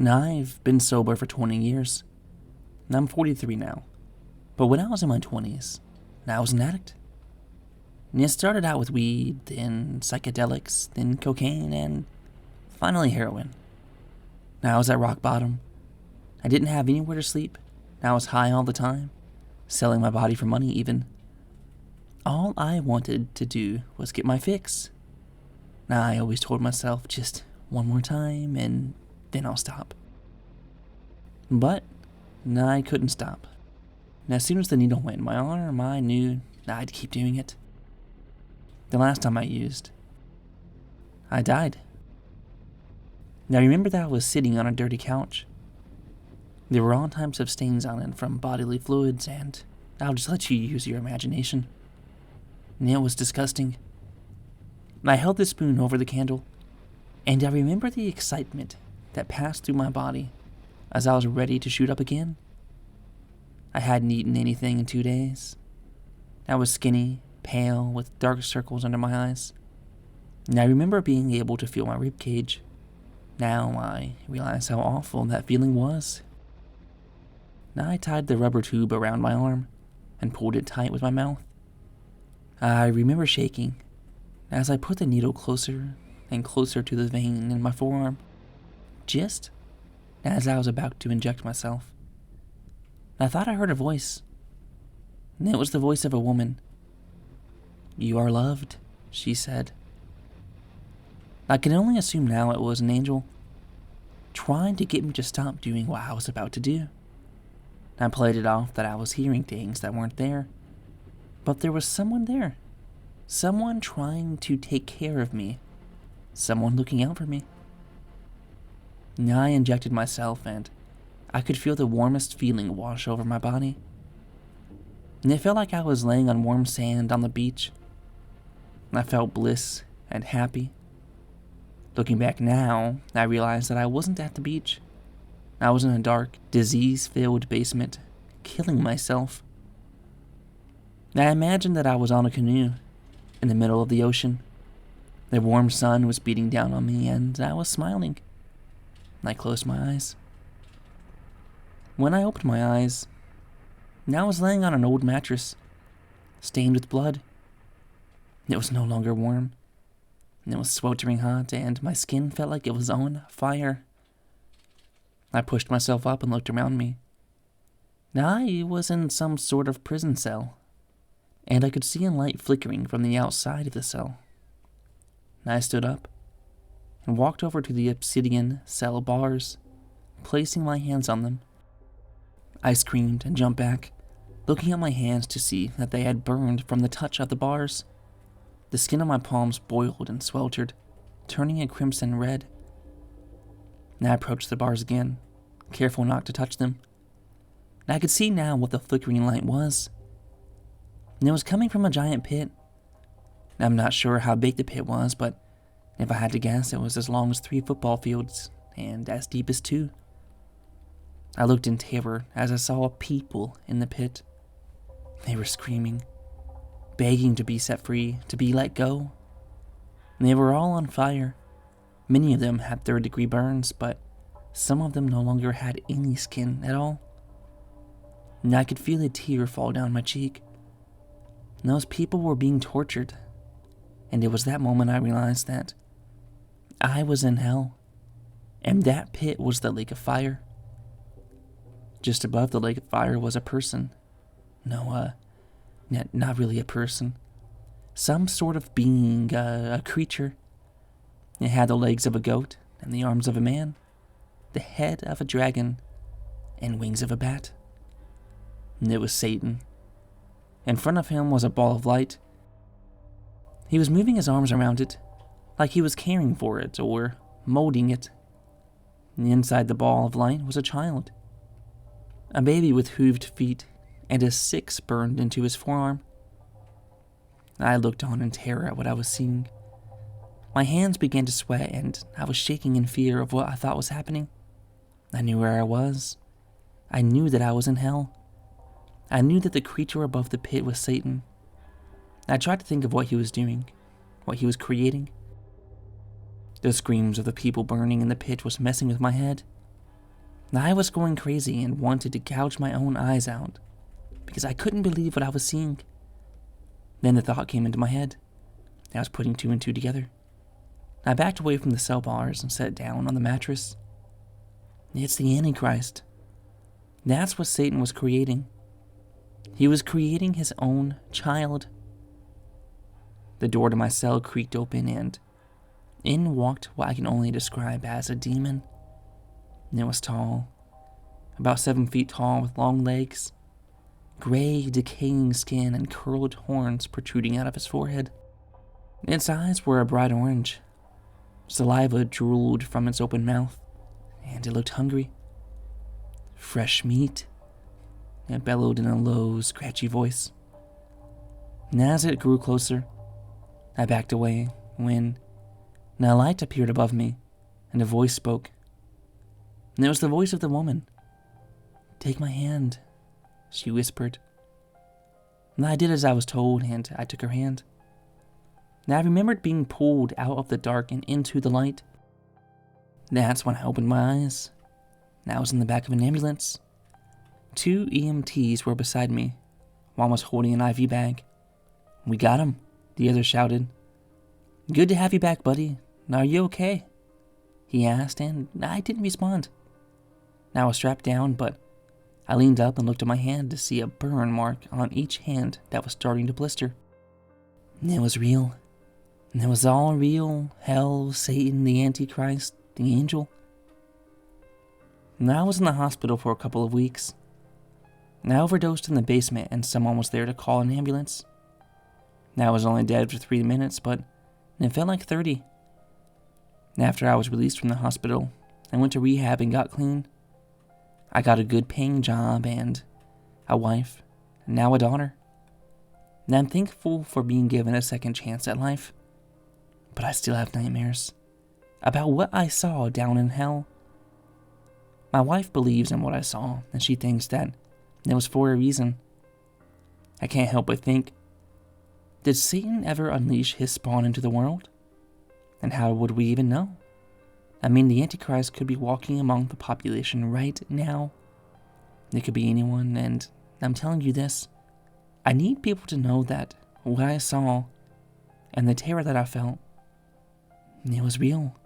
Now, I've been sober for 20 years. I'm 43 now. But when I was in my 20s, I was an addict. And it started out with weed, then psychedelics, then cocaine, and finally heroin. Now I was at rock bottom. I didn't have anywhere to sleep. I was high all the time, selling my body for money even. All I wanted to do was get my fix. Now I always told myself just one more time and then I'll stop. But I couldn't stop. And as soon as the needle went in my arm, I knew I'd keep doing it. The last time I used, I died. Now I remember that I was sitting on a dirty couch. There were all types of stains on it from bodily fluids, and I'll just let you use your imagination. And it was disgusting. I held the spoon over the candle, and I remember the excitement that passed through my body as I was ready to shoot up again. I hadn't eaten anything in 2 days. I was skinny, pale, with dark circles under my eyes. And I remember being able to feel my ribcage. Now I realize how awful that feeling was. Now I tied the rubber tube around my arm and pulled it tight with my mouth. I remember shaking as I put the needle closer and closer to the vein in my forearm, just as I was about to inject myself. I thought I heard a voice, and it was the voice of a woman. "You are loved," she said. I can only assume now it was an angel, trying to get me to stop doing what I was about to do. I played it off that I was hearing things that weren't there, but there was someone there. Someone trying to take care of me. Someone looking out for me. Now I injected myself and I could feel the warmest feeling wash over my body. And it felt like I was laying on warm sand on the beach. I felt bliss and happy. Looking back now, I realized that I wasn't at the beach. I was in a dark, disease-filled basement, killing myself. I imagined that I was on a canoe in the middle of the ocean. The warm sun was beating down on me and I was smiling. I closed my eyes. When I opened my eyes, I was laying on an old mattress, stained with blood. It was no longer warm. It was sweltering hot and my skin felt like it was on fire. I pushed myself up and looked around me. I was in some sort of prison cell, and I could see a light flickering from the outside of the cell. I stood up and walked over to the obsidian cell bars, placing my hands on them. I screamed and jumped back, looking at my hands to see that they had burned from the touch of the bars. The skin on my palms boiled and sweltered, turning a crimson red. I approached the bars again, careful not to touch them. I could see now what the flickering light was. It was coming from a giant pit. I'm not sure how big the pit was, but if I had to guess, it was as long as 3 football fields and as deep as 2. I looked in terror as I saw people in the pit. They were screaming, begging to be set free, to be let go. They were all on fire. Many of them had 3rd-degree burns, but some of them no longer had any skin at all. And I could feel a tear fall down my cheek. And those people were being tortured. And it was that moment I realized that I was in hell. And that pit was the lake of fire. Just above the lake of fire was a person. No, not really a person. Some sort of being, a creature. It had the legs of a goat and the arms of a man, the head of a dragon, and wings of a bat. And it was Satan. In front of him was a ball of light. He was moving his arms around it, like he was caring for it or molding it. And inside the ball of light was a child. A baby with hooved feet and a 6 burned into his forearm. I looked on in terror at what I was seeing. My hands began to sweat and I was shaking in fear of what I thought was happening. I knew where I was. I knew that I was in hell. I knew that the creature above the pit was Satan. I tried to think of what he was doing, what he was creating. The screams of the people burning in the pit was messing with my head. I was going crazy and wanted to gouge my own eyes out because I couldn't believe what I was seeing. Then the thought came into my head. I was putting two and two together. I backed away from the cell bars and sat down on the mattress. It's the Antichrist. That's what Satan was creating. He was creating his own child. The door to my cell creaked open and in walked what I can only describe as a demon. It was tall, about 7 feet tall with long legs, gray, decaying skin and curled horns protruding out of his forehead. Its eyes were a bright orange. Saliva drooled from its open mouth, and it looked hungry. Fresh meat, it bellowed in a low, scratchy voice. And as it grew closer, I backed away when a light appeared above me, and a voice spoke. And it was the voice of the woman. "Take my hand," she whispered. And I did as I was told, and I took her hand. And I remembered being pulled out of the dark and into the light. That's when I opened my eyes. And I was in the back of an ambulance. 2 EMTs were beside me. One was holding an IV bag. "We got him," the other shouted. "Good to have you back, buddy. Are you okay?" he asked, and I didn't respond. I was strapped down, but I leaned up and looked at my hand to see a burn mark on each hand that was starting to blister. It was real. And it was all real. Hell, Satan, the Antichrist, the angel. And I was in the hospital for a couple of weeks. And I overdosed in the basement and someone was there to call an ambulance. And I was only dead for 3 minutes, but it felt like 30. And after I was released from the hospital, I went to rehab and got clean. I got a good paying job and a wife, and now a daughter. And I'm thankful for being given a second chance at life. But I still have nightmares about what I saw down in hell. My wife believes in what I saw, and she thinks that it was for a reason. I can't help but think, did Satan ever unleash his spawn into the world? And how would we even know? I mean, the Antichrist could be walking among the population right now. It could be anyone, and I'm telling you this. I need people to know that what I saw and the terror that I felt, it was real.